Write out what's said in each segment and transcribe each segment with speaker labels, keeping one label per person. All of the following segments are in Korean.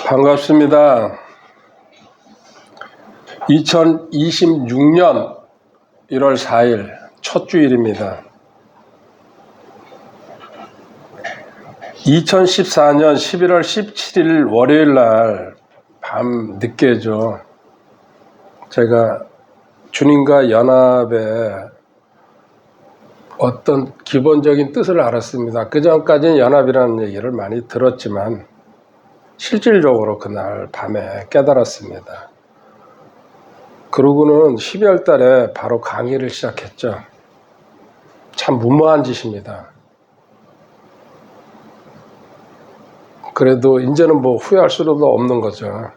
Speaker 1: 반갑습니다. 2026년 1월 4일 첫 주일입니다. 2014년 11월 17일 월요일 날 밤 늦게죠. 제가 주님과 연합의 어떤 기본적인 뜻을 알았습니다. 그 전까지는 연합이라는 얘기를 많이 들었지만 실질적으로 그날 밤에 깨달았습니다. 그러고는 12월 달에 바로 강의를 시작했죠. 참 무모한 짓입니다. 그래도 이제는 뭐 후회할 수도 없는 거죠.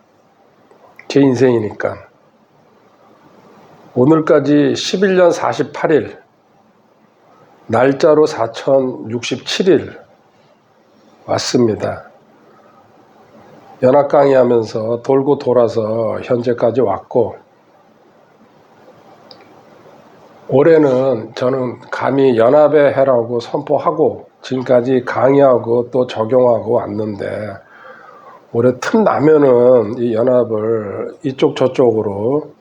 Speaker 1: 제 인생이니까. 오늘까지 11년 48일, 날짜로 4067일 왔습니다. 연합 강의하면서 돌고 돌아서 현재까지 왔고, 올해는 저는 감히 연합의 해라고 선포하고 지금까지 강의하고 또 적용하고 왔는데, 올해 틈나면은 이 연합을 이쪽 저쪽으로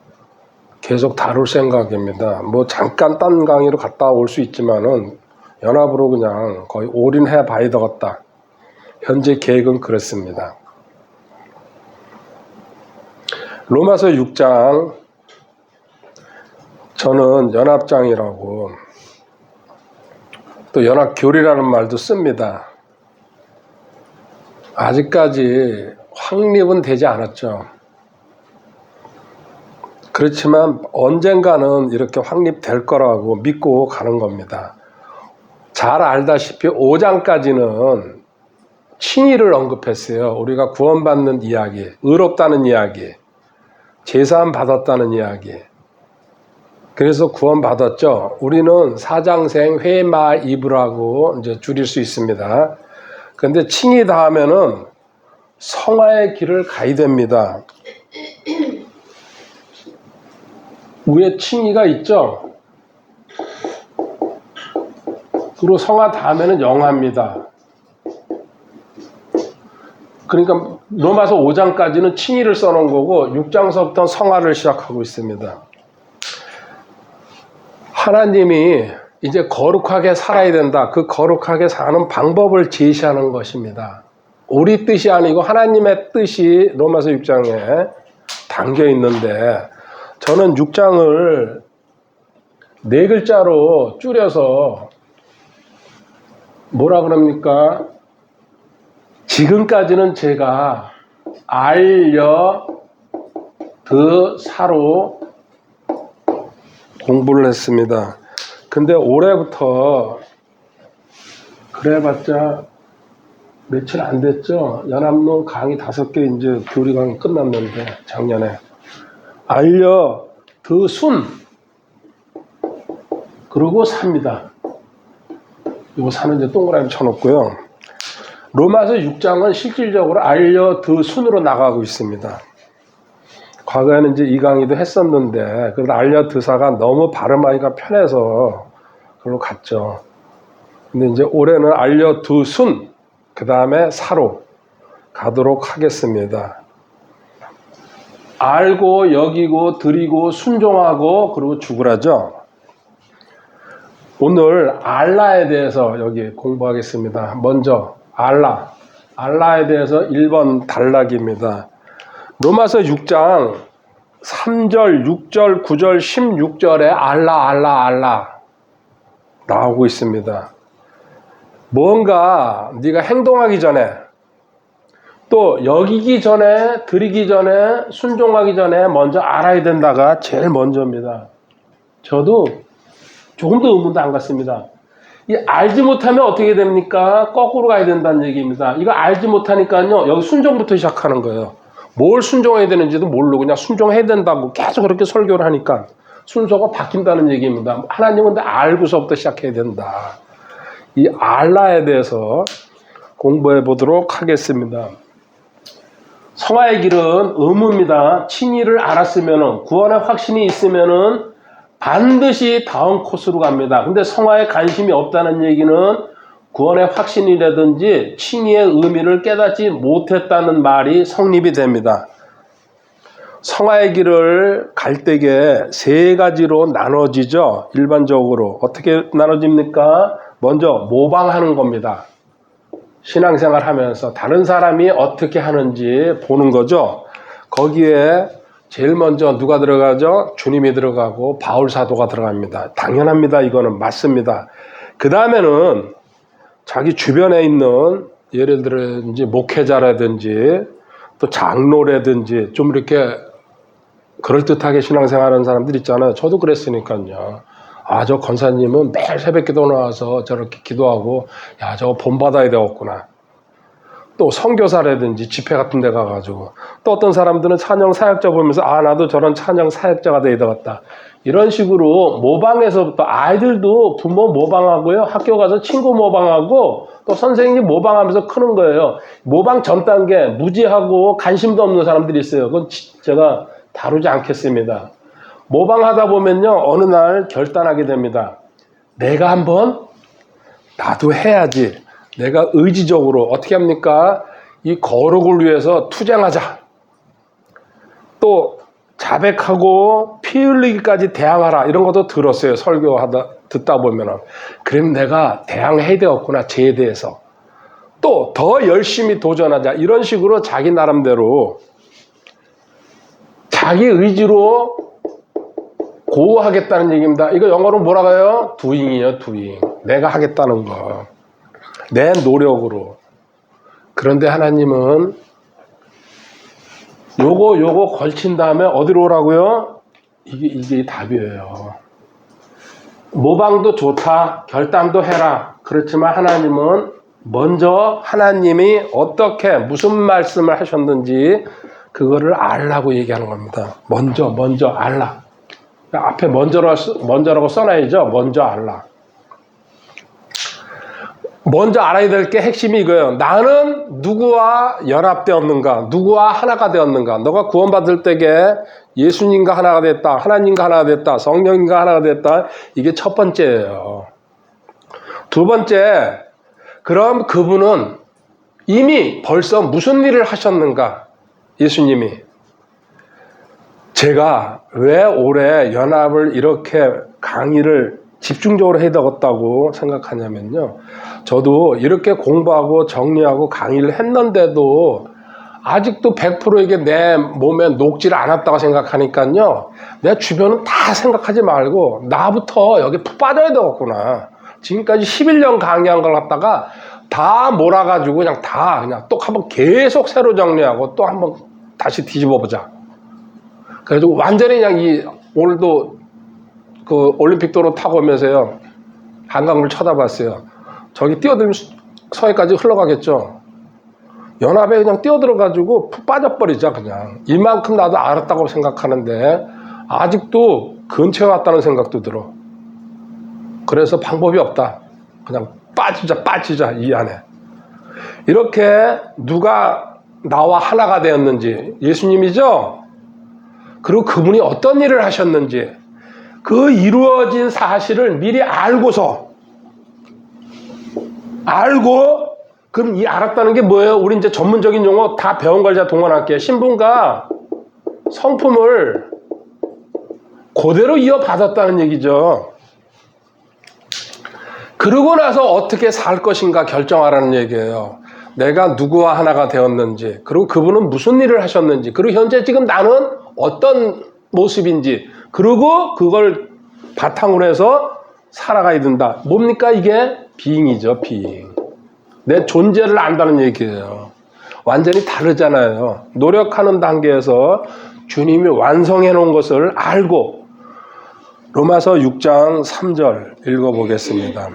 Speaker 1: 계속 다룰 생각입니다. 뭐 잠깐 딴 강의로 갔다 올 수 있지만은 연합으로 그냥 거의 올인해 봐야 되겠다. 현재 계획은 그렇습니다. 로마서 6장, 저는 연합장이라고 또 연합교리라는 말도 씁니다. 아직까지 확립은 되지 않았죠. 그렇지만 언젠가는 이렇게 확립될 거라고 믿고 가는 겁니다. 잘 알다시피 5장까지는 칭의를 언급했어요. 우리가 구원받는 이야기, 의롭다는 이야기, 제사함 받았다는 이야기. 그래서 구원받았죠. 우리는 사장생 회마이브라고 이제 줄일 수 있습니다. 그런데 칭의 다음에는 성화의 길을 가야 됩니다. 위에 칭의가 있죠. 그리고 성화 다음에는 영화입니다. 그러니까 로마서 5장까지는 칭의를 써놓은 거고 6장서부터 성화를 시작하고 있습니다. 하나님이 이제 거룩하게 살아야 된다. 그 거룩하게 사는 방법을 제시하는 것입니다. 우리 뜻이 아니고 하나님의 뜻이 로마서 6장에 담겨 있는데, 저는 6장을 4글자로 줄여서 뭐라 그럽니까? 지금까지는 제가 알려드사로 공부를 했습니다. 근데 올해부터 그래봤자 며칠 안 됐죠. 연합로 강의 5개 이제 교리 강의 끝났는데, 작년에 알려드순 그리고 삽니다. 이거 사는 이제 동그라미 쳐놓고요. 로마서 6장은 실질적으로 알려드순으로 나가고 있습니다. 과거에는 이제 이 강의도 했었는데, 그래도 알려드사가 너무 발음하기가 편해서 그걸로 갔죠. 근데 이제 올해는 알려드순, 그 다음에 사로 가도록 하겠습니다. 알고, 여기고, 드리고, 순종하고, 그리고 죽으라죠. 오늘 알라에 대해서 여기 공부하겠습니다. 먼저 알라에 대해서 1번 단락입니다. 로마서 6장 3절, 6절, 9절, 16절에 알라 나오고 있습니다. 뭔가 네가 행동하기 전에, 또 여기기 전에, 드리기 전에, 순종하기 전에 먼저 알아야 된다가 제일 먼저입니다. 저도 조금도 의문도 안 갔습니다. 이 알지 못하면 어떻게 됩니까? 거꾸로 가야 된다는 얘기입니다. 이거 알지 못하니까요, 여기 순종부터 시작하는 거예요. 뭘 순종해야 되는지도 모르고 그냥 순종해야 된다고 계속 그렇게 설교를 하니까 순서가 바뀐다는 얘기입니다. 하나님은 알고서부터 시작해야 된다. 이 알라에 대해서 공부해 보도록 하겠습니다. 성화의 길은 의무입니다. 칭의를 알았으면, 구원의 확신이 있으면 반드시 다음 코스로 갑니다. 근데 성화에 관심이 없다는 얘기는 구원의 확신이라든지 칭의의 의미를 깨닫지 못했다는 말이 성립이 됩니다. 성화의 길을 갈 때에 세 가지로 나눠지죠. 일반적으로 어떻게 나눠집니까? 먼저 모방하는 겁니다. 신앙생활 하면서 다른 사람이 어떻게 하는지 보는 거죠. 거기에 제일 먼저 누가 들어가죠? 주님이 들어가고 바울 사도가 들어갑니다. 당연합니다. 이거는 맞습니다. 그 다음에는 자기 주변에 있는 예를 들어 목회자라든지 또 장로라든지 좀 이렇게 그럴듯하게 신앙생활하는 사람들 있잖아요. 저도 그랬으니까요. 아, 저 권사님은 매일 새벽 기도 나와서 저렇게 기도하고 야, 저거 본받아야 되겠구나. 또 선교사라든지 집회 같은 데 가가지고 또 어떤 사람들은 찬양 사역자 보면서 아, 나도 저런 찬양 사역자가 돼야 되겠다. 이런 식으로 모방에서부터 아이들도 부모 모방하고요. 학교 가서 친구 모방하고 또 선생님 모방하면서 크는 거예요. 모방 전 단계 무지하고 관심도 없는 사람들이 있어요. 그건 제가 다루지 않겠습니다. 모방하다 보면요. 어느 날 결단하게 됩니다. 내가 한번 나도 해야지. 내가 의지적으로 어떻게 합니까? 이 거룩을 위해서 투쟁하자. 또 자백하고 피 흘리기까지 대항하라. 이런 것도 들었어요. 듣다 보면은. 그럼 내가 대항해야 되겠구나. 죄에 대해서. 또 더 열심히 도전하자. 이런 식으로 자기 나름대로 자기 의지로 고하겠다는 얘기입니다. 이거 영어로 뭐라고 해요? doing이에요. doing. 내가 하겠다는 거. 내 노력으로. 그런데 하나님은 요거 걸친 다음에 어디로 오라고요? 이게 답이에요. 모방도 좋다. 결단도 해라. 그렇지만 하나님은 먼저 하나님이 어떻게 무슨 말씀을 하셨는지 그거를 알라고 얘기하는 겁니다. 먼저 알라. 앞에 먼저라고 써놔야죠. 먼저 알라. 먼저 알아야 될 게 핵심이 이거예요. 나는 누구와 연합되었는가? 누구와 하나가 되었는가? 너가 구원받을 때에 예수님과 하나가 됐다. 하나님과 하나가 됐다. 성령님과 하나가 됐다. 이게 첫 번째예요. 두 번째, 그럼 그분은 이미 벌써 무슨 일을 하셨는가? 예수님이. 제가 왜 올해 연합을 이렇게 강의를 집중적으로 해야 되겠다고 생각하냐면요. 저도 이렇게 공부하고 정리하고 강의를 했는데도 아직도 100% 이게 내 몸에 녹지를 않았다고 생각하니까요. 내 주변은 다 생각하지 말고 나부터 여기 푹 빠져야 되겠구나. 지금까지 11년 강의한 걸 갖다가 다 몰아가지고 그냥 또 한번 계속 새로 정리하고 또 한번 다시 뒤집어 보자. 그래서 완전히 그냥 오늘도 그 올림픽 도로 타고 오면서요. 한강물 쳐다봤어요. 저기 뛰어들면 서해까지 흘러가겠죠. 연합에 그냥 뛰어들어가지고 푹 빠져버리자 그냥. 이만큼 나도 알았다고 생각하는데 아직도 근처에 왔다는 생각도 들어. 그래서 방법이 없다. 그냥 빠지자 이 안에. 이렇게 누가 나와 하나가 되었는지 예수님이죠. 그리고 그분이 어떤 일을 하셨는지 그 이루어진 사실을 미리 알고 그럼 이 알았다는 게 뭐예요? 우리 이제 전문적인 용어 다 배운 걸 제가 동원할게요. 신분과 성품을 그대로 이어받았다는 얘기죠. 그러고 나서 어떻게 살 것인가 결정하라는 얘기예요. 내가 누구와 하나가 되었는지, 그리고 그분은 무슨 일을 하셨는지, 그리고 현재 지금 나는 어떤 모습인지, 그리고 그걸 바탕으로 해서 살아가야 된다. 뭡니까 이게? 비잉이죠. 비잉. 내 존재를 안다는 얘기예요. 완전히 다르잖아요. 노력하는 단계에서 주님이 완성해 놓은 것을 알고 로마서 6장 3절 읽어보겠습니다.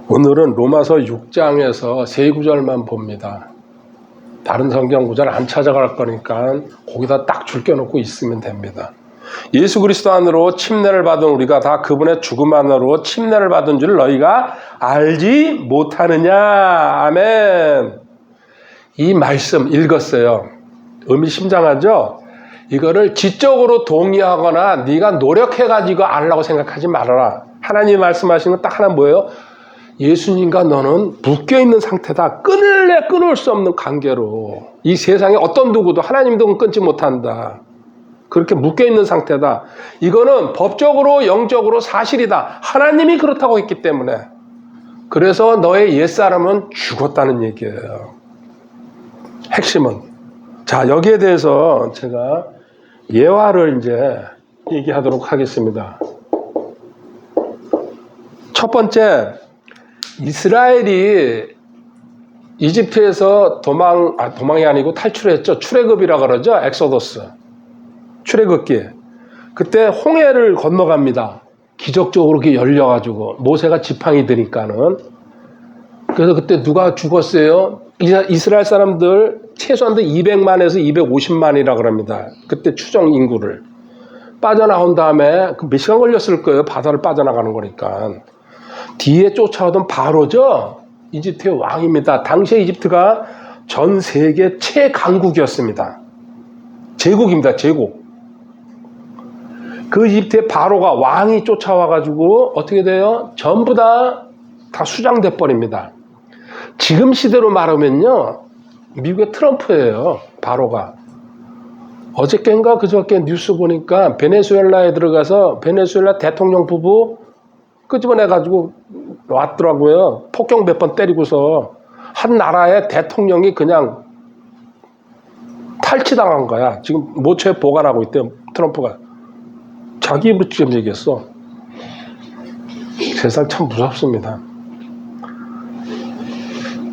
Speaker 1: 오늘은 로마서 6장에서 세 구절만 봅니다. 다른 성경 구절 안 찾아갈 거니까 거기다 딱 줄겨놓고 있으면 됩니다. 예수 그리스도 안으로 침례를 받은 우리가 다 그분의 죽음 안으로 침례를 받은 줄 너희가 알지 못하느냐. 아멘. 이 말씀 읽었어요. 의미심장하죠? 이거를 지적으로 동의하거나 네가 노력해가지고 알라고 생각하지 말아라. 하나님이 말씀하시는 건 딱 하나 뭐예요? 예수님과 너는 묶여있는 상태다. 끊을래 끊을 수 없는 관계로. 이 세상에 어떤 누구도 하나님도 끊지 못한다. 그렇게 묶여있는 상태다. 이거는 법적으로 영적으로 사실이다. 하나님이 그렇다고 했기 때문에. 그래서 너의 옛사람은 죽었다는 얘기예요. 핵심은. 자, 여기에 대해서 제가 예화를 이제 얘기하도록 하겠습니다. 첫 번째, 이스라엘이 이집트에서 도망이 아니고 탈출했죠. 출애굽이라 그러죠. 엑소더스. 출애굽기. 그때 홍해를 건너갑니다. 기적적으로 이렇게 열려가지고 모세가 지팡이 드니까는. 그래서 그때 누가 죽었어요? 이스라엘 사람들 최소한도 200만에서 250만이라 그럽니다. 그때 추정 인구를. 빠져나온 다음에 몇 시간 걸렸을 거예요. 바다를 빠져나가는 거니까. 뒤에 쫓아오던 바로죠. 이집트의 왕입니다. 당시에 이집트가 전 세계 최강국이었습니다. 제국입니다. 제국. 그 이집트의 바로가 왕이 쫓아와가지고 어떻게 돼요? 전부 다 수장돼 버립니다. 지금 시대로 말하면요. 미국의 트럼프예요. 바로가. 어저께인가 그저께 뉴스 보니까 베네수엘라에 들어가서 베네수엘라 대통령 부부 끄집어내가지고 왔더라고요. 폭격 몇 번 때리고서 한 나라의 대통령이 그냥 탈취당한 거야. 지금 모처에 보관하고 있대요. 트럼프가. 자기 입으로 직접 얘기했어. 세상 참 무섭습니다.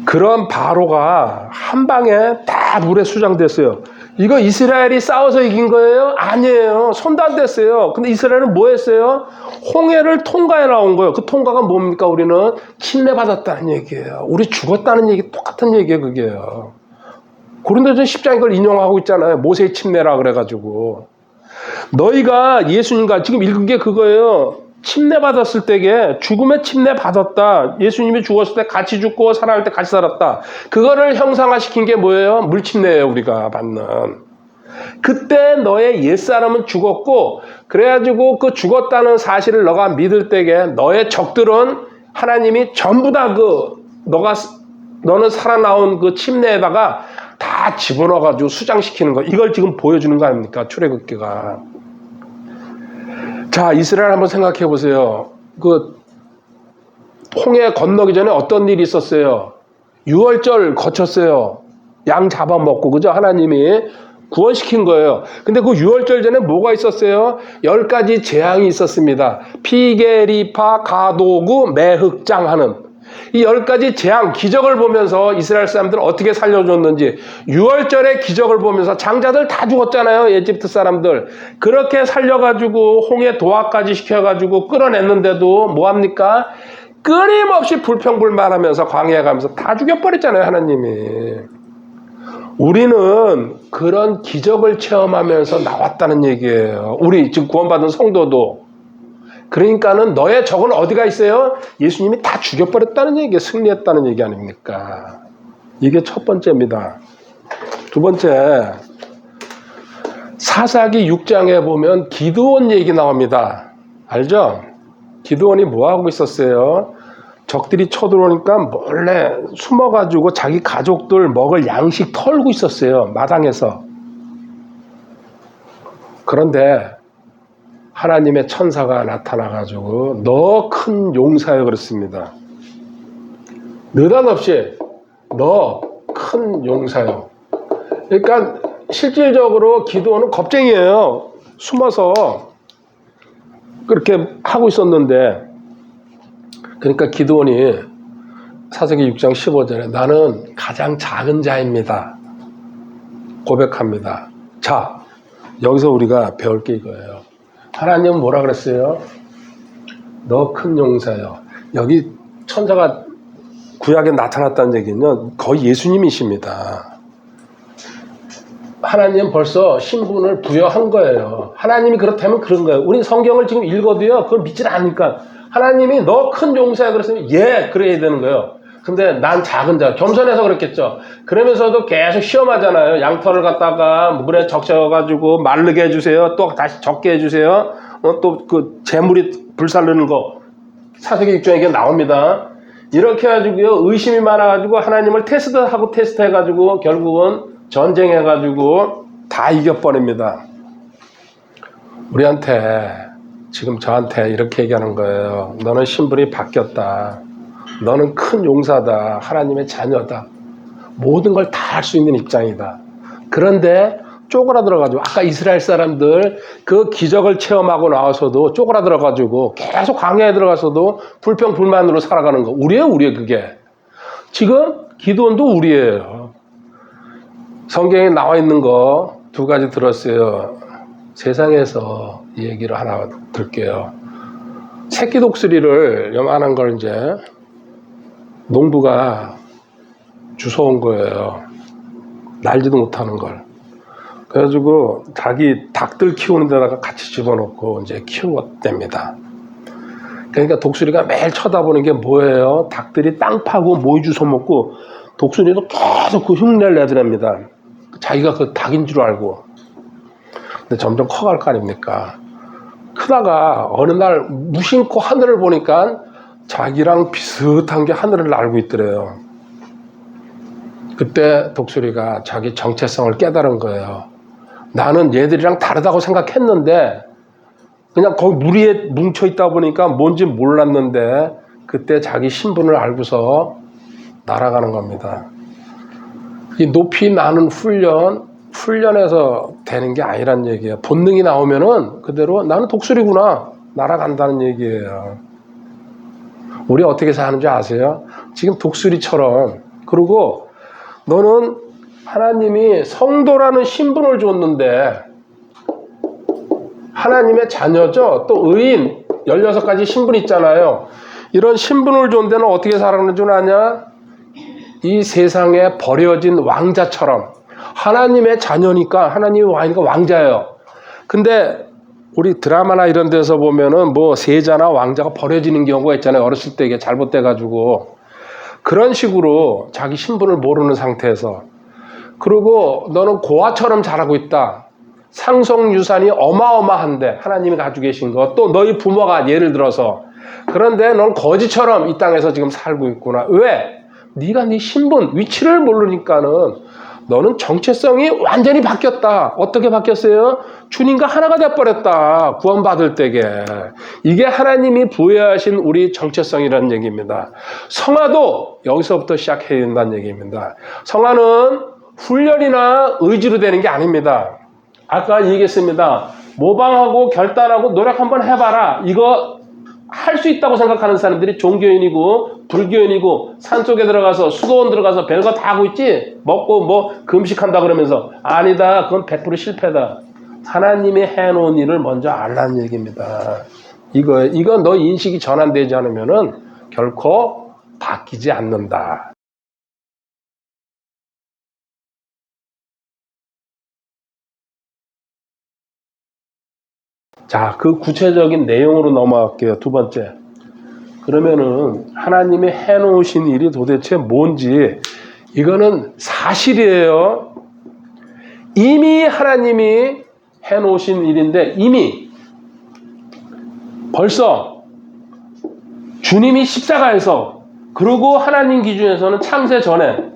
Speaker 1: 그런 바로가 한 방에 다 물에 수장됐어요. 이거 이스라엘이 싸워서 이긴 거예요? 아니에요. 손도 안 댔어요. 근데 이스라엘은 뭐 했어요? 홍해를 통과해 나온 거예요. 그 통과가 뭡니까? 우리는 침례받았다는 얘기예요. 우리 죽었다는 얘기 똑같은 얘기예요. 그게요. 고린도전 10장 이걸 인용하고 있잖아요. 모세의 침례라 그래가지고. 너희가 예수님과 지금 읽은 게 그거예요. 침례받았을 때에 죽음의 침례받았다. 예수님이 죽었을 때 같이 죽고 살아날 때 같이 살았다. 그거를 형상화시킨 게 뭐예요? 물침례예요. 우리가 받는. 그때 너의 옛사람은 죽었고 그래가지고 그 죽었다는 사실을 너가 믿을 때에 너의 적들은 하나님이 전부 다 너는 살아나온 그 침례에다가 다 집어넣어가지고 수장시키는 거. 이걸 지금 보여주는 거 아닙니까? 출애굽기가. 자, 이스라엘 한번 생각해 보세요. 그 홍해 건너기 전에 어떤 일이 있었어요? 유월절 거쳤어요. 양 잡아먹고, 그죠? 하나님이 구원시킨 거예요. 근데 그 유월절 전에 뭐가 있었어요? 10가지 재앙이 있었습니다. 피게리파, 가도구, 매흑장 하는. 이 10가지 재앙, 기적을 보면서 이스라엘 사람들은 어떻게 살려줬는지, 6월절의 기적을 보면서 장자들 다 죽었잖아요. 이집트 사람들. 그렇게 살려가지고 홍해 도화까지 시켜가지고 끌어냈는데도 뭐합니까? 끊임없이 불평불만하면서 광야에 가면서 다 죽여버렸잖아요. 하나님이. 우리는 그런 기적을 체험하면서 나왔다는 얘기예요. 우리 지금 구원받은 성도도. 그러니까는 너의 적은 어디가 있어요? 예수님이 다 죽여버렸다는 얘기예요. 승리했다는 얘기 아닙니까? 이게 첫 번째입니다. 두 번째, 사사기 6장에 보면 기드온 얘기 나옵니다. 알죠? 기드온이 뭐하고 있었어요? 적들이 쳐들어오니까 몰래 숨어가지고 자기 가족들 먹을 양식 털고 있었어요. 마당에서. 그런데 하나님의 천사가 나타나가지고 너 큰 용사여 그랬습니다. 느닷없이 너 큰 용사여. 그러니까 실질적으로 기드온은 겁쟁이에요. 숨어서 그렇게 하고 있었는데, 그러니까 기드온이 사사기 6장 15절에 나는 가장 작은 자입니다. 고백합니다. 자, 여기서 우리가 배울 게 이거예요. 하나님은 뭐라 그랬어요? 너 큰 용사여. 여기 천사가 구약에 나타났다는 얘기는 거의 예수님이십니다. 하나님은 벌써 신분을 부여한 거예요. 하나님이 그렇다면 그런 거예요. 우린 성경을 지금 읽어도요, 그걸 믿질 않으니까. 하나님이 너 큰 용사야 그랬으면 예, 그래야 되는 거예요. 근데 난 작은 자, 겸손해서 그랬겠죠. 그러면서도 계속 시험하잖아요. 양털을 갖다가 물에 적셔가지고 마르게 해주세요. 또 다시 적게 해주세요. 또 그 재물이 불살르는 거 사사기 6장에 나옵니다. 이렇게 해가지고요, 의심이 많아가지고 하나님을 테스트해가지고 결국은 전쟁해가지고 다 이겨버립니다. 우리한테, 지금 저한테 이렇게 얘기하는 거예요. 너는 신분이 바뀌었다. 너는 큰 용사다. 하나님의 자녀다. 모든 걸 다 할 수 있는 입장이다. 그런데 쪼그라들어가지고, 아까 이스라엘 사람들 그 기적을 체험하고 나와서도 쪼그라들어가지고 계속 광야에 들어가서도 불평불만으로 살아가는 거. 우리예요, 그게. 지금 기도원도 우리예요. 성경에 나와 있는 거 두 가지 들었어요. 세상에서 이 얘기를 하나 들게요. 새끼 독수리를 요만한 걸 이제 농부가 주워온 거예요. 날지도 못하는 걸. 그래가지고 자기 닭들 키우는 데다가 같이 집어넣고 이제 키웠답니다. 그러니까 독수리가 매일 쳐다보는 게 뭐예요? 닭들이 땅 파고 모이 주워 먹고 독수리도 계속 그 흉내를 내더랍니다. 자기가 그 닭인 줄 알고. 근데 점점 커갈 거 아닙니까? 크다가 어느 날 무심코 하늘을 보니까 자기랑 비슷한 게 하늘을 날고 있더래요. 그때 독수리가 자기 정체성을 깨달은 거예요. 나는 얘들이랑 다르다고 생각했는데 그냥 거기 무리에 뭉쳐있다 보니까 뭔지 몰랐는데 그때 자기 신분을 알고서 날아가는 겁니다. 이 높이 나는 훈련에서 되는 게 아니란 얘기예요. 본능이 나오면은 그대로 나는 독수리구나 날아간다는 얘기예요. 우리 어떻게 사는지 아세요? 지금 독수리처럼. 그리고 너는 하나님이 성도라는 신분을 줬는데 하나님의 자녀죠. 또 의인 16가지 신분이 있잖아요. 이런 신분을 준 데는 어떻게 살아가는 줄 아냐? 이 세상에 버려진 왕자처럼. 하나님의 자녀니까 하나님의 왕이니까 왕자예요. 근데 우리 드라마나 이런 데서 보면은 뭐 세자나 왕자가 버려지는 경우가 있잖아요. 어렸을 때 이게 잘못돼가지고. 그런 식으로 자기 신분을 모르는 상태에서. 그리고 너는 고아처럼 자라고 있다. 상속 유산이 어마어마한데 하나님이 가지고 계신 것. 또 너희 부모가 예를 들어서. 그런데 넌 거지처럼 이 땅에서 지금 살고 있구나. 왜? 네가 네 신분, 위치를 모르니까는 너는 정체성이 완전히 바뀌었다. 어떻게 바뀌었어요? 주님과 하나가 돼버렸다. 구원받을 때게. 이게 하나님이 부여하신 우리 정체성이라는 얘기입니다. 성화도 여기서부터 시작해야 된다는 얘기입니다. 성화는 훈련이나 의지로 되는 게 아닙니다. 아까 얘기했습니다. 모방하고 결단하고 노력 한번 해봐라. 이거 할 수 있다고 생각하는 사람들이 종교인이고 불교인이고 산속에 들어가서 수도원 들어가서 별거 다 하고 있지. 먹고 뭐 금식한다 그러면서. 아니다. 그건 100% 실패다. 하나님이 해놓은 일을 먼저 알라는 얘기입니다. 이거 너 인식이 전환되지 않으면은 결코 바뀌지 않는다. 자, 그 구체적인 내용으로 넘어갈게요. 두 번째. 그러면은 하나님이 해놓으신 일이 도대체 뭔지, 이거는 사실이에요. 이미 하나님이 해놓으신 일인데, 이미 벌써 주님이 십자가에서, 그리고 하나님 기준에서는 창세 전에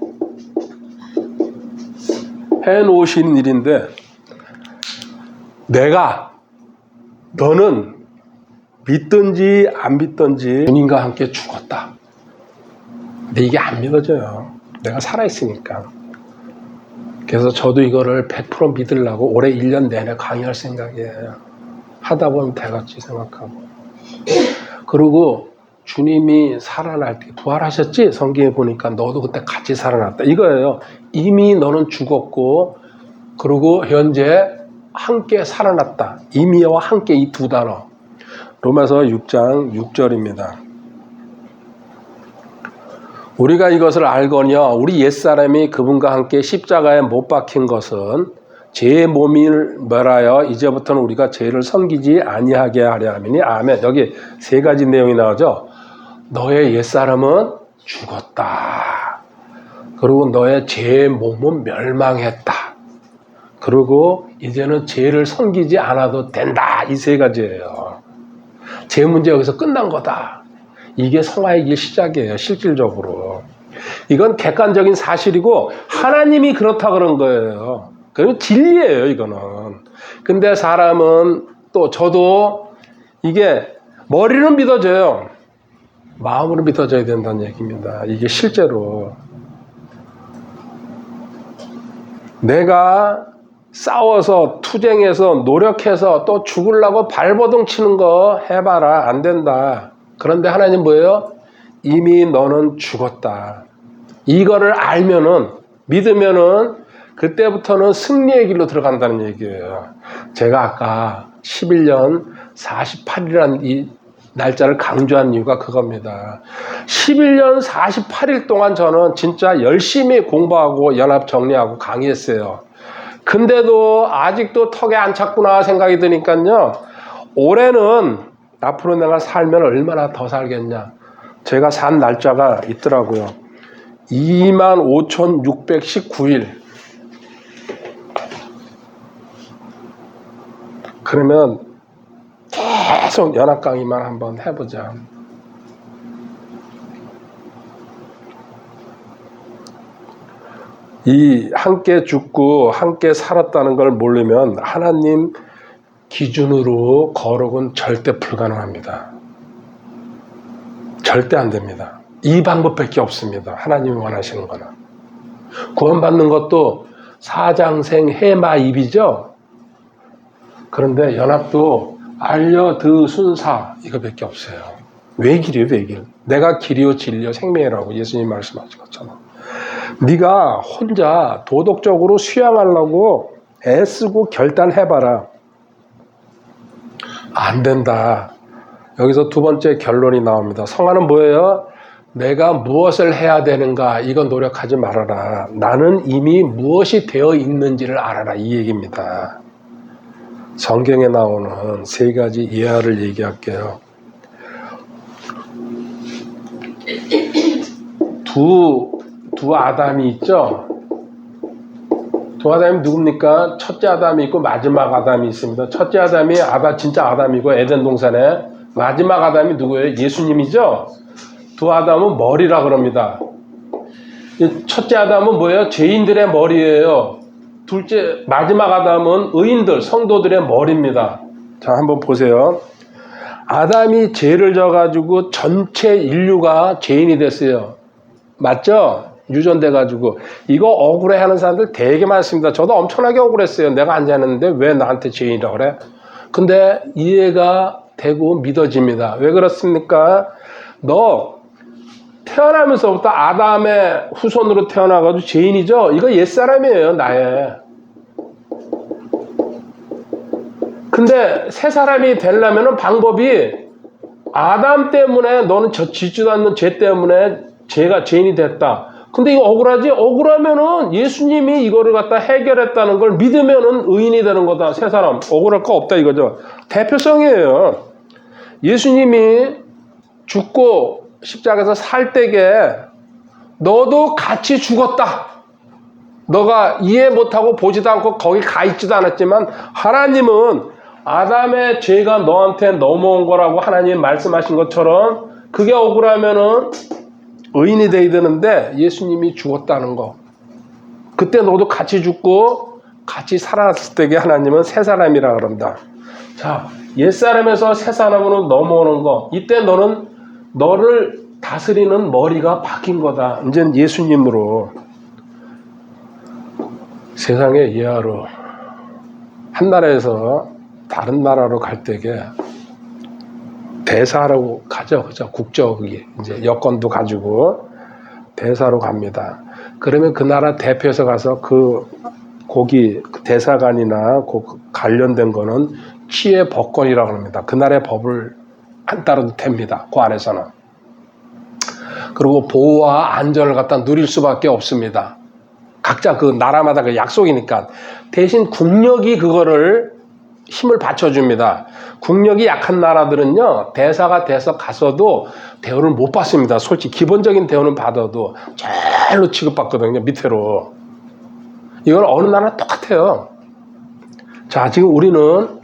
Speaker 1: 해놓으신 일인데, 너는 믿든지 안 믿든지 주님과 함께 죽었다. 근데 이게 안 믿어져요. 내가 살아있으니까. 그래서 저도 이거를 100% 믿으려고 올해 1년 내내 강의할 생각이에요. 하다 보면 되겠지 생각하고. 그리고 주님이 살아날 때 부활하셨지? 성경에 보니까 너도 그때 같이 살아났다. 이거예요. 이미 너는 죽었고 그리고 현재 함께 살아났다. 이미와 함께 이 두 단어. 로마서 6장 6절입니다. 우리가 이것을 알거니와 우리 옛사람이 그분과 함께 십자가에 못 박힌 것은 제 몸을 멸하여 이제부터는 우리가 죄를 섬기지 아니하게 하려 함이니. 아멘. 여기 세 가지 내용이 나오죠. 너의 옛사람은 죽었다. 그리고 너의 제 몸은 멸망했다. 그리고 이제는 죄를 섬기지 않아도 된다. 이 세 가지예요. 죄 문제 여기서 끝난 거다. 이게 성화의 길 시작이에요. 실질적으로. 이건 객관적인 사실이고 하나님이 그렇다 그런 거예요. 그건 진리예요, 이거는. 근데 사람은 또 저도 이게 머리는 믿어져요. 마음으로 믿어져야 된다는 얘기입니다. 이게 실제로 내가 싸워서 투쟁해서 노력해서 또 죽으려고 발버둥 치는 거 해봐라. 안 된다. 그런데 하나님 뭐예요? 이미 너는 죽었다. 이거를 알면은, 믿으면은 그때부터는 승리의 길로 들어간다는 얘기예요. 제가 아까 11년 48일이라는 이 날짜를 강조한 이유가 그겁니다. 11년 48일 동안 저는 진짜 열심히 공부하고 연합 정리하고 강의했어요. 근데도 아직도 턱에 안 찼구나 생각이 드니까요. 올해는 앞으로 내가 살면 얼마나 더 살겠냐. 제가 산 날짜가 있더라고요. 25,619일. 그러면 계속 연합 강의만 한번 해보자. 이 함께 죽고 함께 살았다는 걸 모르면 하나님 기준으로 거룩은 절대 불가능합니다. 절대 안 됩니다. 이 방법밖에 없습니다. 하나님이 원하시는 거는. 구원받는 것도 사장생 해마입이죠. 그런데 연합도 알려드 순사 이거밖에 없어요. 외길이에요, 외길. 내가 길이요 진리요 생명이라고 예수님 말씀하신 것처럼. 네가 혼자 도덕적으로 수양하려고 애쓰고 결단해봐라. 안 된다. 여기서 두 번째 결론이 나옵니다. 성화는 뭐예요? 내가 무엇을 해야 되는가 이거 노력하지 말아라. 나는 이미 무엇이 되어 있는지를 알아라. 이 얘기입니다. 성경에 나오는 세 가지 예화를 얘기할게요. 두 아담이 있죠? 두 아담이 누굽니까? 첫째 아담이 있고 마지막 아담이 있습니다. 첫째 아담이 진짜 아담이고 에덴 동산에, 마지막 아담이 누구예요? 예수님이죠? 두 아담은 머리라 그럽니다. 첫째 아담은 뭐예요? 죄인들의 머리예요. 마지막 아담은 의인들, 성도들의 머리입니다. 자, 한번 보세요. 아담이 죄를 져가지고 전체 인류가 죄인이 됐어요. 맞죠? 유전돼가지고. 이거 억울해하는 사람들 되게 많습니다. 저도 엄청나게 억울했어요. 내가 안 자는데 왜 나한테 죄인이라고 그래? 근데 이해가 되고 믿어집니다. 왜 그렇습니까? 너 태어나면서부터 아담의 후손으로 태어나가지고 죄인이죠? 이거 옛사람이에요, 나의. 근데 새 사람이 되려면 방법이 아담 때문에 너는 짓지도 않는 죄 때문에 죄인이 됐다. 근데 이거 억울하지? 억울하면은 예수님이 이거를 갖다 해결했다는 걸 믿으면은 의인이 되는 거다. 새 사람. 억울할 거 없다 이거죠. 대표성이에요. 예수님이 죽고 십자가에서 살 때에 너도 같이 죽었다. 너가 이해 못하고 보지도 않고 거기 가 있지도 않았지만 하나님은 아담의 죄가 너한테 넘어온 거라고 하나님 말씀하신 것처럼 그게 억울하면은 의인이 돼야 되는데 예수님이 죽었다는 거. 그때 너도 같이 죽고 같이 살았을 때에 하나님은 새 사람이라 그런다. 자, 옛사람에서 새 사람으로 넘어오는 거. 이때 너를 다스리는 머리가 바뀐 거다. 이제는 예수님으로 세상의 예하로 한 나라에서 다른 나라로 갈 때에 대사로 가죠. 그죠? 국적이 이제 여권도 가지고 대사로 갑니다. 그러면 그 나라 대표에서 가서 거기 대사관이나 관련된 거는 취해 법권이라고 합니다. 그 나라의 법을 안 따라도 됩니다. 그 안에서는. 그리고 보호와 안전을 갖다 누릴 수밖에 없습니다. 각자 그 나라마다 그 약속이니까. 대신 국력이 그거를 힘을 받쳐줍니다. 국력이 약한 나라들은요, 대사가 돼서 갔어도 대우를 못 받습니다. 솔직히 기본적인 대우는 받아도 절로 취급받거든요, 밑으로. 이건 어느 나라나 똑같아요. 자, 지금 우리는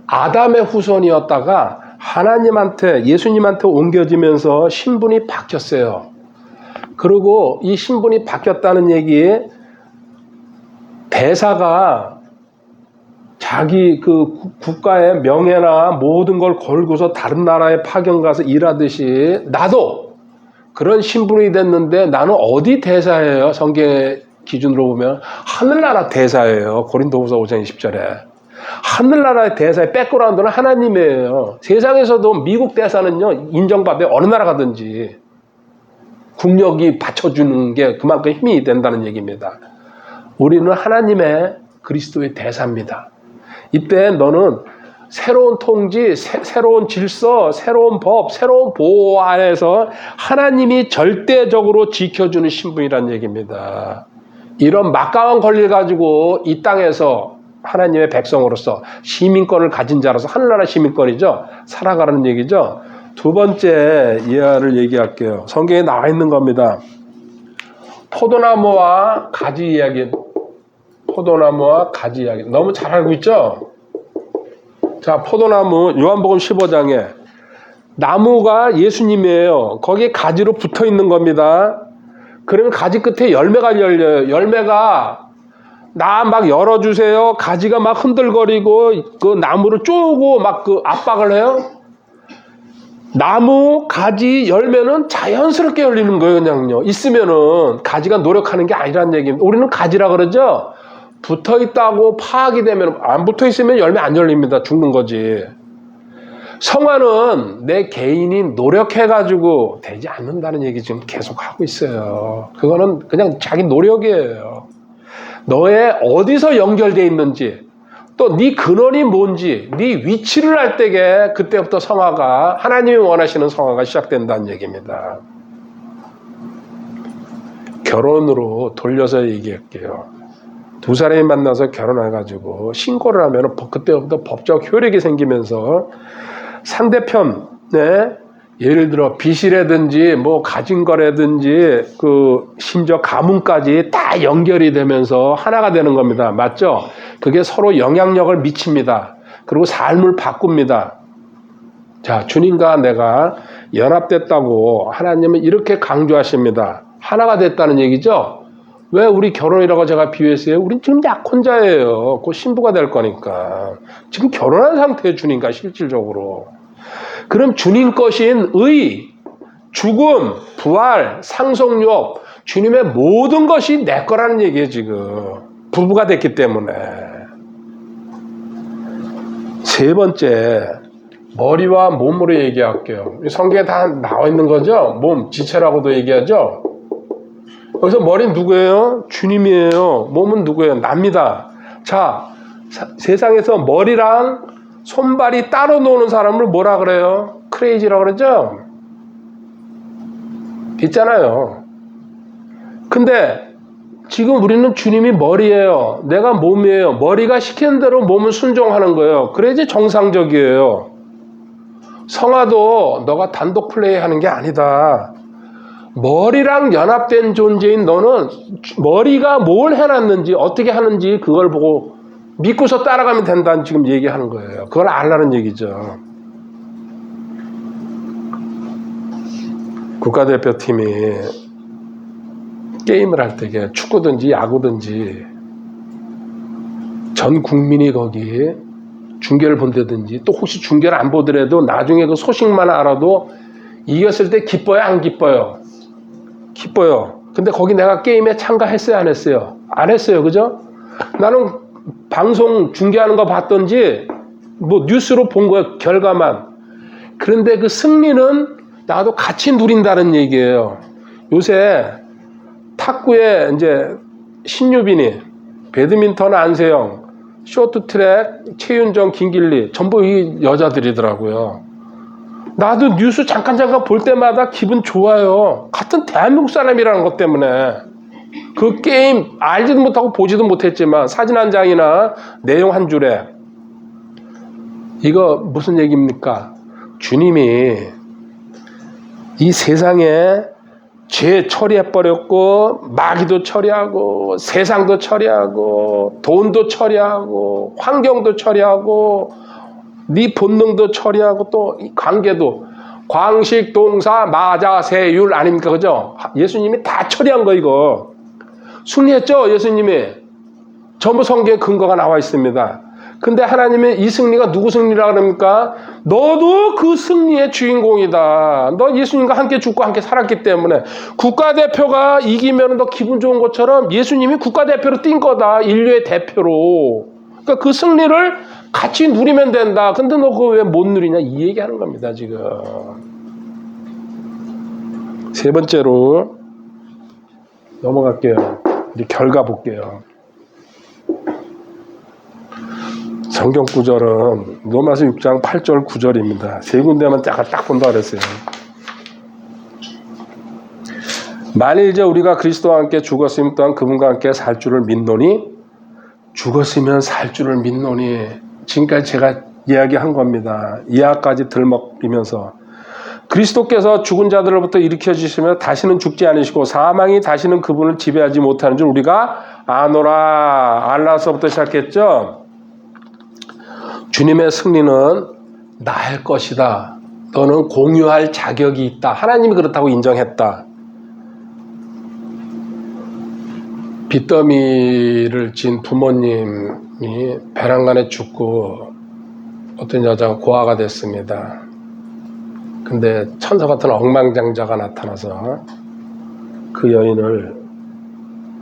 Speaker 1: 아담의 후손이었다가 하나님한테, 예수님한테 옮겨지면서 신분이 바뀌었어요. 그리고 이 신분이 바뀌었다는 얘기, 대사가 자기 그 국가의 명예나 모든 걸 걸고서 다른 나라에 파견 가서 일하듯이 나도 그런 신분이 됐는데 나는 어디 대사예요? 성경의 기준으로 보면 하늘나라 대사예요. 고린도후서 5장 20절에. 하늘나라의 대사의 백그라운드는 하나님이에요. 세상에서도 미국 대사는요, 인정받아요. 어느 나라 가든지. 국력이 받쳐주는 게 그만큼 힘이 된다는 얘기입니다. 우리는 하나님의 그리스도의 대사입니다. 이때 너는 새로운 통지, 새로운 질서, 새로운 법, 새로운 보호 안에서 하나님이 절대적으로 지켜주는 신분이란 얘기입니다. 이런 막강한 권리를 가지고 이 땅에서 하나님의 백성으로서 시민권을 가진 자로서 하늘나라 시민권이죠. 살아가라는 얘기죠. 두 번째 이하를 얘기할게요. 성경에 나와 있는 겁니다. 포도나무와 가지 이야기. 포도나무와 가지 이야기. 너무 잘 알고 있죠? 자, 포도나무 요한복음 15장에 나무가 예수님이에요. 거기에 가지로 붙어 있는 겁니다. 그러면 가지 끝에 열매가 열려요. 열매가 나 막 열어주세요. 가지가 막 흔들거리고 그 나무를 쪼고 막 그 압박을 해요. 나무, 가지, 열매는 자연스럽게 열리는 거예요. 그냥요. 있으면은 가지가 노력하는 게 아니라는 얘기입니다. 우리는 가지라 그러죠. 붙어 있다고 파악이 되면, 안 붙어 있으면 열매 안 열립니다. 죽는 거지. 성화는 내 개인이 노력해가지고 되지 않는다는 얘기 지금 계속 하고 있어요. 그거는 그냥 자기 노력이에요. 너의 어디서 연결되어 있는지, 또 네 근원이 뭔지, 네 위치를 알 때에 그때부터 성화가, 하나님이 원하시는 성화가 시작된다는 얘기입니다. 결혼으로 돌려서 얘기할게요. 두 사람이 만나서 결혼해가지고 신고를 하면 그때부터 법적 효력이 생기면서 상대편에 예를 들어 빚이라든지 뭐 가진 거라든지 그 심지어 가문까지 다 연결이 되면서 하나가 되는 겁니다. 맞죠? 그게 서로 영향력을 미칩니다. 그리고 삶을 바꿉니다. 자, 주님과 내가 연합됐다고 하나님은 이렇게 강조하십니다. 하나가 됐다는 얘기죠? 왜 우리 결혼이라고 제가 비유했어요? 우린 지금 약혼자예요. 곧 신부가 될 거니까. 지금 결혼한 상태의 주님과 실질적으로. 그럼 주님 것인 의, 죽음, 부활, 상속력, 주님의 모든 것이 내 거라는 얘기예요, 지금. 부부가 됐기 때문에. 세 번째, 머리와 몸으로 얘기할게요. 성경에 다 나와 있는 거죠? 몸, 지체라고도 얘기하죠? 여기서 머리는 누구예요? 주님이에요. 몸은 누구예요? 납니다. 자, 세상에서 머리랑 손발이 따로 노는 사람을 뭐라 그래요? 크레이지라고 그러죠? 있잖아요. 근데 지금 우리는 주님이 머리예요. 내가 몸이에요. 머리가 시키는 대로 몸은 순종하는 거예요. 그래야지 정상적이에요. 성화도 너가 단독 플레이하는 게 아니다. 머리랑 연합된 존재인 너는 머리가 뭘 해놨는지 어떻게 하는지 그걸 보고 믿고서 따라가면 된다는 지금 얘기하는 거예요. 그걸 알라는 얘기죠. 국가대표팀이 게임을 할 때 축구든지 야구든지 전 국민이 거기 중계를 본다든지 또 혹시 중계를 안 보더라도 나중에 그 소식만 알아도 이겼을 때 기뻐요, 안 기뻐요? 기뻐요. 근데 거기 내가 게임에 참가했어요, 안 했어요? 안 했어요, 그죠? 나는 방송 중계하는 거 봤던지 뭐 뉴스로 본 거예요, 결과만. 그런데 그 승리는 나도 같이 누린다는 얘기예요. 요새 탁구에 이제 신유빈이, 배드민턴 안세영, 쇼트트랙 최윤정, 김길리 전부 이 여자들이더라고요. 나도 뉴스 잠깐 볼 때마다 기분 좋아요. 같은 대한민국 사람이라는 것 때문에. 그 게임 알지도 못하고 보지도 못했지만 사진 한 장이나 내용 한 줄에 이거 무슨 얘기입니까? 주님이 이 세상에 죄 처리해버렸고 마귀도 처리하고 세상도 처리하고 돈도 처리하고 환경도 처리하고 네 본능도 처리하고 또 관계도 광식, 동사, 마자, 세율 아닙니까? 그죠? 예수님이 다 처리한 거 이거. 승리했죠? 예수님이. 전부 성경에 근거가 나와 있습니다. 근데 하나님의 이 승리가 누구 승리라 그럽니까? 너도 그 승리의 주인공이다. 너 예수님과 함께 죽고 함께 살았기 때문에 국가대표가 이기면 너 기분 좋은 것처럼 예수님이 국가대표로 뛴 거다. 인류의 대표로. 그러니까 그 승리를 같이 누리면 된다. 근데 너 그거 왜 못 누리냐? 이 얘기하는 겁니다, 지금. 세 번째로 넘어갈게요. 이제 결과 볼게요. 성경 구절은 로마서 6장 8절 9절입니다. 세 군데만 딱 본다 그랬어요. 만일 이제 우리가 그리스도와 함께 죽었으면 또한 그분과 함께 살 줄을 믿노니, 죽었으면 살 줄을 믿노니, 지금까지 제가 이야기한 겁니다. 이하까지 들먹이면서 그리스도께서 죽은 자들로부터 일으켜 주시며 다시는 죽지 않으시고 사망이 다시는 그분을 지배하지 못하는 줄 우리가 아노라. 알라서부터 시작했죠. 주님의 승리는 나의 것이다. 너는 공유할 자격이 있다. 하나님이 그렇다고 인정했다. 빚더미를 진 부모님이 배란간에 죽고 어떤 여자가 고아가 됐습니다. 근데 천사 같은 억만장자가 나타나서 그 여인을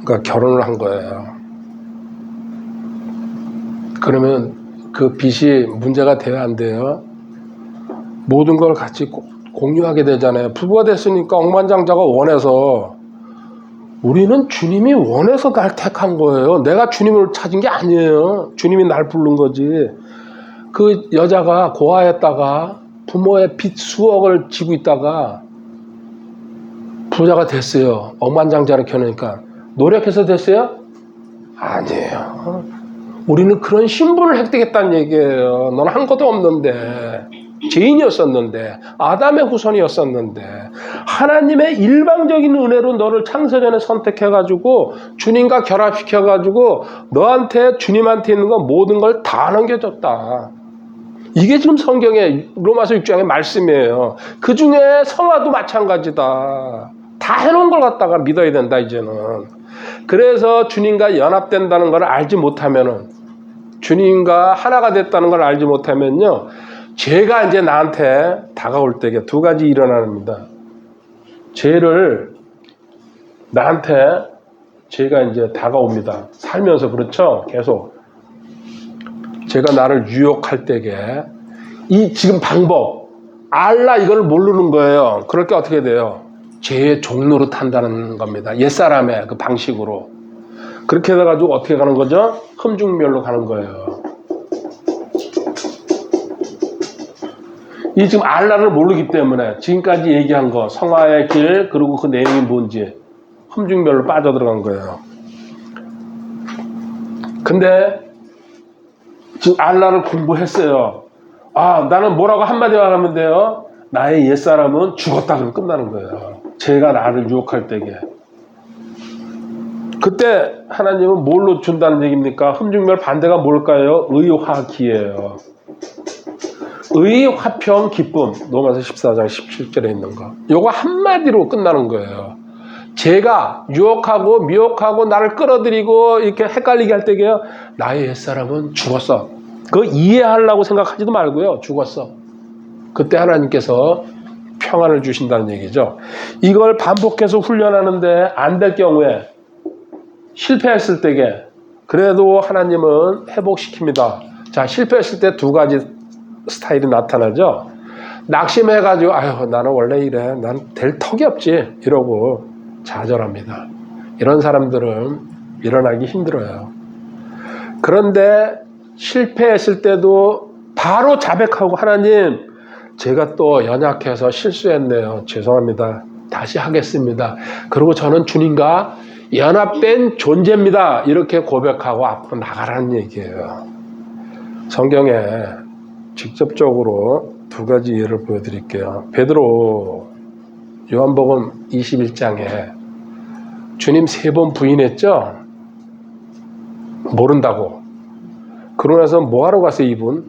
Speaker 1: 그러니까 결혼을 한 거예요. 그러면 그 빚이 문제가 돼야 안 돼요? 모든 걸 같이 공유하게 되잖아요. 부부가 됐으니까 억만장자가 원해서, 우리는 주님이 원해서 날 택한 거예요. 내가 주님을 찾은 게 아니에요. 주님이 날 부른 거지. 그 여자가 고아였다가 부모의 빚 수억을 지고 있다가 부자가 됐어요. 억만장자를 켜놓으니까. 노력해서 됐어요? 아니에요. 우리는 그런 신분을 획득했다는 얘기예요. 너는 한 것도 없는데, 죄인이었었는데, 아담의 후손이었었는데, 하나님의 일방적인 은혜로 너를 창세전에 선택해가지고 주님과 결합시켜가지고 너한테, 주님한테 있는 거 모든 걸 다 넘겨줬다. 이게 지금 성경의 로마서 6장의 말씀이에요. 그 중에 성화도 마찬가지다. 다 해놓은 걸 갖다가 믿어야 된다, 이제는. 그래서 주님과 연합된다는 걸 알지 못하면은, 주님과 하나가 됐다는 걸 알지 못하면요, 죄가 이제 나한테 다가올 때에 두 가지 일어납니다. 죄를, 나한테 죄가 이제 다가옵니다. 살면서. 그렇죠? 계속. 죄가 나를 유혹할 때에 이 지금 방법, 알라 이걸 모르는 거예요. 그럴 때 어떻게 돼요? 죄의 종로로 탄다는 겁니다. 옛사람의 그 방식으로. 그렇게 해가지고 어떻게 가는 거죠? 흠중멸로 가는 거예요. 이 지금 알라를 모르기 때문에 지금까지 얘기한 거, 성화의 길, 그리고 그 내용이 뭔지 흠중멸로 빠져들어간 거예요. 근데 지금 알라를 공부했어요. 아, 나는 뭐라고 한마디만 하면 돼요? 나의 옛사람은 죽었다 그러면 끝나는 거예요. 죄가 나를 유혹할 때에. 그때 하나님은 뭘로 준다는 얘기입니까? 흠중멸 반대가 뭘까요? 의화기예요. 의화평 기쁨. 로마서 14장 17절에 있는 거. 요거 한마디로 끝나는 거예요. 죄가 유혹하고 미혹하고 나를 끌어들이고 이렇게 헷갈리게 할 때에요. 나의 옛사람은 죽었어. 그거 이해하려고 생각하지도 말고요. 죽었어. 그때 하나님께서 평안을 주신다는 얘기죠. 이걸 반복해서 훈련하는데 안 될 경우에, 실패했을 때에 그래도 하나님은 회복시킵니다. 자, 실패했을 때 두 가지 스타일이 나타나죠. 낙심해가지고 아유 나는 원래 이래, 난 될 턱이 없지 이러고 좌절합니다. 이런 사람들은 일어나기 힘들어요. 그런데 실패했을 때도 바로 자백하고, 하나님 제가 또 연약해서 실수했네요. 죄송합니다. 다시 하겠습니다. 그리고 저는 주님과 연합된 존재입니다. 이렇게 고백하고 앞으로 나가라는 얘기예요. 성경에 직접적으로 두 가지 예를 보여드릴게요. 베드로 요한복음 21장에 주님 3번 부인했죠? 모른다고. 그러고 나서 뭐하러 갔어요, 이분?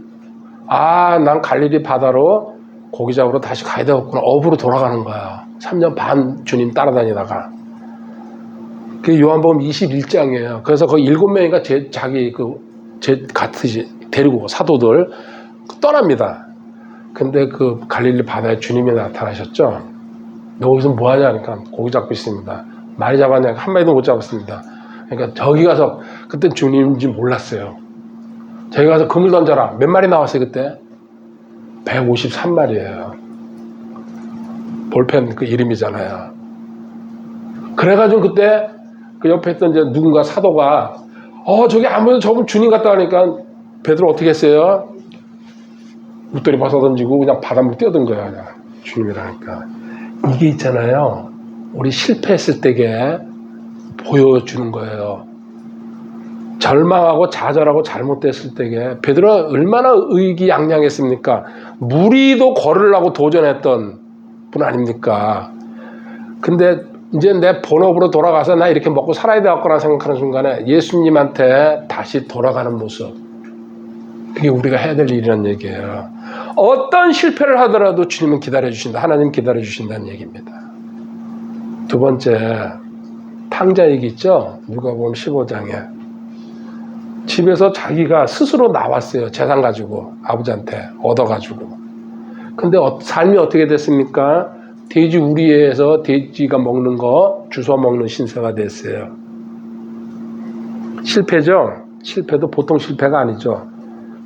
Speaker 1: 난 갈릴리 바다로 고기 잡으러 다시 가야 되겠구나. 업으로 돌아가는 거야. 3년 반 주님 따라다니다가. 그게 요한복음 21장이에요. 그래서 거기 7명이가 제 같이 데리고 사도들 떠납니다. 근데 그 갈릴리 바다에 주님이 나타나셨죠. 너 거기서 뭐 하냐 하니까 고기 잡고 있습니다. 많이 잡았냐? 한 마리도 못 잡았습니다. 그러니까 저기 가서 그때 주님인지 몰랐어요. 저기 가서 그물 던져라. 몇 마리 나왔어요 그때? 153마리예요. 볼펜 그 이름이잖아요. 그래가지고 그때 그 옆에 있던 이제 누군가 사도가 저기 아무래도 저분 주님 같다 하니까 베드로 어떻게 했어요? 웃돌이 벗어 던지고 그냥 바닷물 뛰어든 거야. 그냥 주님이라니까. 이게 있잖아요. 우리 실패했을 때게 보여주는 거예요. 절망하고 좌절하고 잘못됐을 때게 베드로가 얼마나 의기양양했습니까? 무리도 걸으려고 도전했던 분 아닙니까? 근데 이제 내 본업으로 돌아가서 나 이렇게 먹고 살아야 되겠구나 생각하는 순간에 예수님한테 다시 돌아가는 모습. 그게 우리가 해야 될 일이라는 얘기예요. 어떤 실패를 하더라도 주님은 기다려주신다. 하나님 기다려주신다는 얘기입니다. 두 번째, 탕자 얘기 있죠? 누가복음 15장에. 집에서 자기가 스스로 나왔어요. 재산 가지고 아버지한테 얻어가지고. 근데 삶이 어떻게 됐습니까? 돼지 우리에서 돼지가 먹는 거 주워 먹는 신세가 됐어요. 실패죠? 실패도 보통 실패가 아니죠.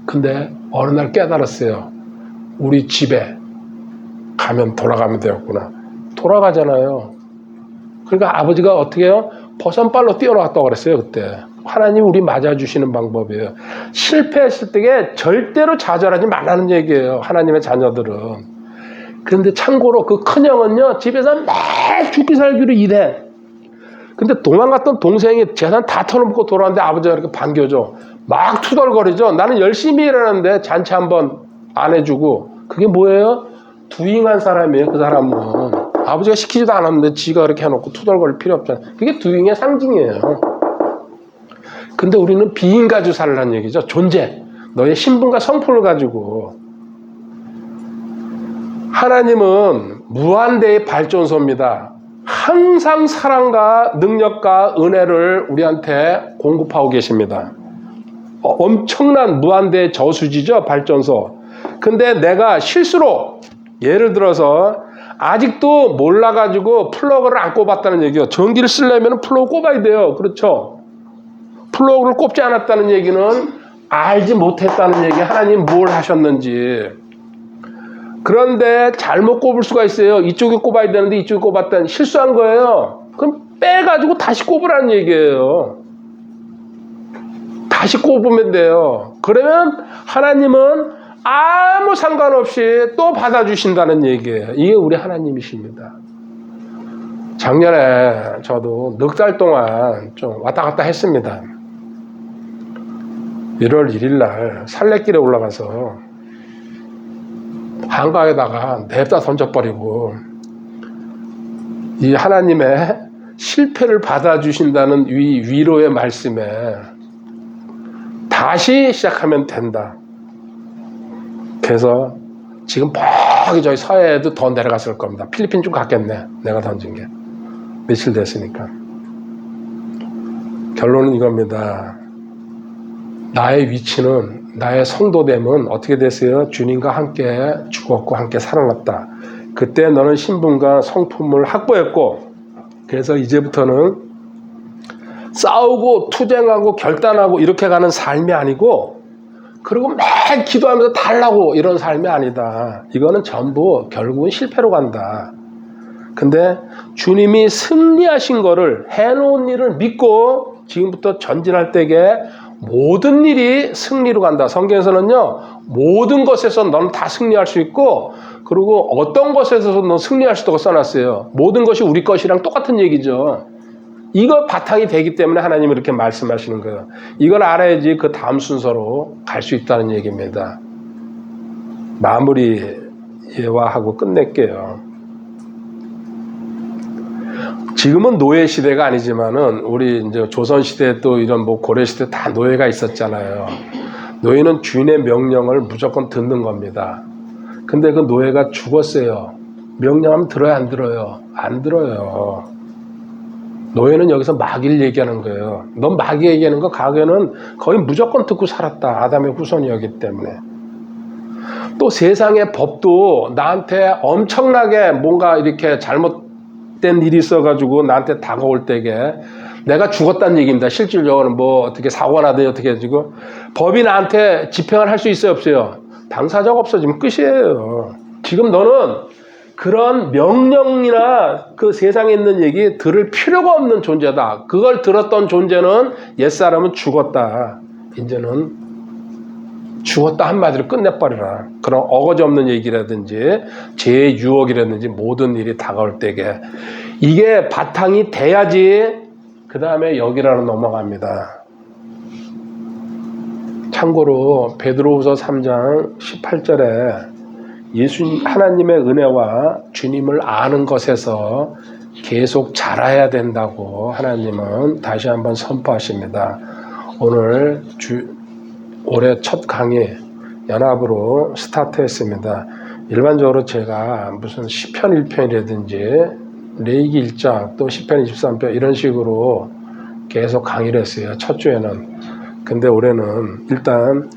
Speaker 1: 근데 어느 날 깨달았어요. 우리 집에 가면 돌아가면 되었구나. 돌아가잖아요. 그러니까 아버지가 어떻게 해요? 버선발로 뛰어나왔다고 그랬어요 그때. 하나님 우리 맞아주시는 방법이에요. 실패했을 때에 절대로 좌절하지 말라는 얘기예요. 하나님의 자녀들은. 그런데 참고로 그 큰형은요 집에서 매일 죽기 살기로 일해. 근데 도망갔던 동생이 재산 다 털어먹고 돌아왔는데 아버지가 이렇게 반겨줘. 막 투덜거리죠. 나는 열심히 일하는데 잔치 한번 안 해주고. 그게 뭐예요? 두잉한 사람이에요. 그 사람은. 아버지가 시키지도 않았는데 지가 그렇게 해놓고 투덜거릴 필요 없잖아요. 그게 두잉의 상징이에요. 근데 우리는 비인 가지고 살라는 얘기죠. 존재. 너의 신분과 성품을 가지고. 하나님은 무한대의 발전소입니다. 항상 사랑과 능력과 은혜를 우리한테 공급하고 계십니다. 엄청난 무한대의 저수지죠, 발전소. 근데 내가 실수로 예를 들어서 아직도 몰라가지고 플러그를 안 꼽았다는 얘기예요. 전기를 쓰려면 플러그 꼽아야 돼요. 그렇죠? 플러그를 꼽지 않았다는 얘기는 알지 못했다는 얘기. 하나님 뭘 하셨는지. 그런데 잘못 꼽을 수가 있어요. 이쪽에 꼽아야 되는데 이쪽에 꼽았다니 실수한 거예요. 그럼 빼가지고 다시 꼽으라는 얘기예요. 다시 꼽으면 돼요. 그러면 하나님은 아무 상관없이 또 받아주신다는 얘기예요. 이게 우리 하나님이십니다. 작년에 저도 넉 달 동안 좀 왔다 갔다 했습니다. 1월 1일 날 산례길에 올라가서 한강에다가 냅다 던져버리고 이 하나님의 실패를 받아주신다는 위로의 말씀에 다시 시작하면 된다. 그래서 지금 저기 저희 서해에도 더 내려갔을 겁니다. 필리핀 좀 갔겠네. 내가 던진 게. 며칠 됐으니까. 결론은 이겁니다. 나의 위치는, 나의 성도됨은 어떻게 됐어요? 주님과 함께 죽었고 함께 살아났다. 그때 너는 신분과 성품을 확보했고, 그래서 이제부터는 싸우고 투쟁하고 결단하고 이렇게 가는 삶이 아니고, 그리고 매일 기도하면서 달라고 이런 삶이 아니다. 이거는 전부 결국은 실패로 간다. 근데 주님이 승리하신 거를, 해놓은 일을 믿고 지금부터 전진할 때에 모든 일이 승리로 간다. 성경에서는요, 모든 것에서 너는 다 승리할 수 있고, 그리고 어떤 것에서 너 승리할 수도 써놨어요. 모든 것이 우리 것이랑 똑같은 얘기죠. 이거 바탕이 되기 때문에 하나님이 이렇게 말씀하시는 거예요. 이걸 알아야지 그 다음 순서로 갈 수 있다는 얘기입니다. 마무리 예화하고 끝낼게요. 지금은 노예 시대가 아니지만은 우리 이제 조선 시대 또 이런 뭐 고려 시대 다 노예가 있었잖아요. 노예는 주인의 명령을 무조건 듣는 겁니다. 근데 그 노예가 죽었어요. 명령하면 들어요, 안 들어요? 안 들어요. 노예는 여기서 마귀를 얘기하는 거예요. 넌 마귀 얘기하는 거 가게는 거의 무조건 듣고 살았다. 아담의 후손이었기 때문에. 또 세상의 법도 나한테 엄청나게 뭔가 이렇게 잘못된 일이 있어가지고 나한테 다가올 때게 내가 죽었다는 얘기입니다. 실질적으로는 뭐 어떻게 사고가 나든 어떻게 해가지고 법이 나한테 집행을 할 수 있어요, 없어요? 당사자가 없어지면 끝이에요. 지금 너는 그런 명령이나 그 세상에 있는 얘기 들을 필요가 없는 존재다. 그걸 들었던 존재는 옛사람은 죽었다. 이제는 죽었다 한마디로 끝내버리라. 그런 어거지 없는 얘기라든지 제 유혹이라든지 모든 일이 다가올 때게 이게 바탕이 돼야지 그 다음에 여기라로 넘어갑니다. 참고로 베드로후서 3장 18절에 하나님의 은혜와 주님을 아는 것에서 계속 자라야 된다고 하나님은 다시 한번 선포하십니다. 오늘 올해 첫 강의 연합으로 스타트했습니다. 일반적으로 제가 무슨 시편 1편이라든지 레위기 1장 또 시편 23편 이런 식으로 계속 강의를 했어요. 첫 주에는. 근데 올해는 일단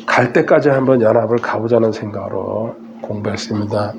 Speaker 1: 갈 때까지 한번 연합을 가보자는 생각으로 공부했습니다.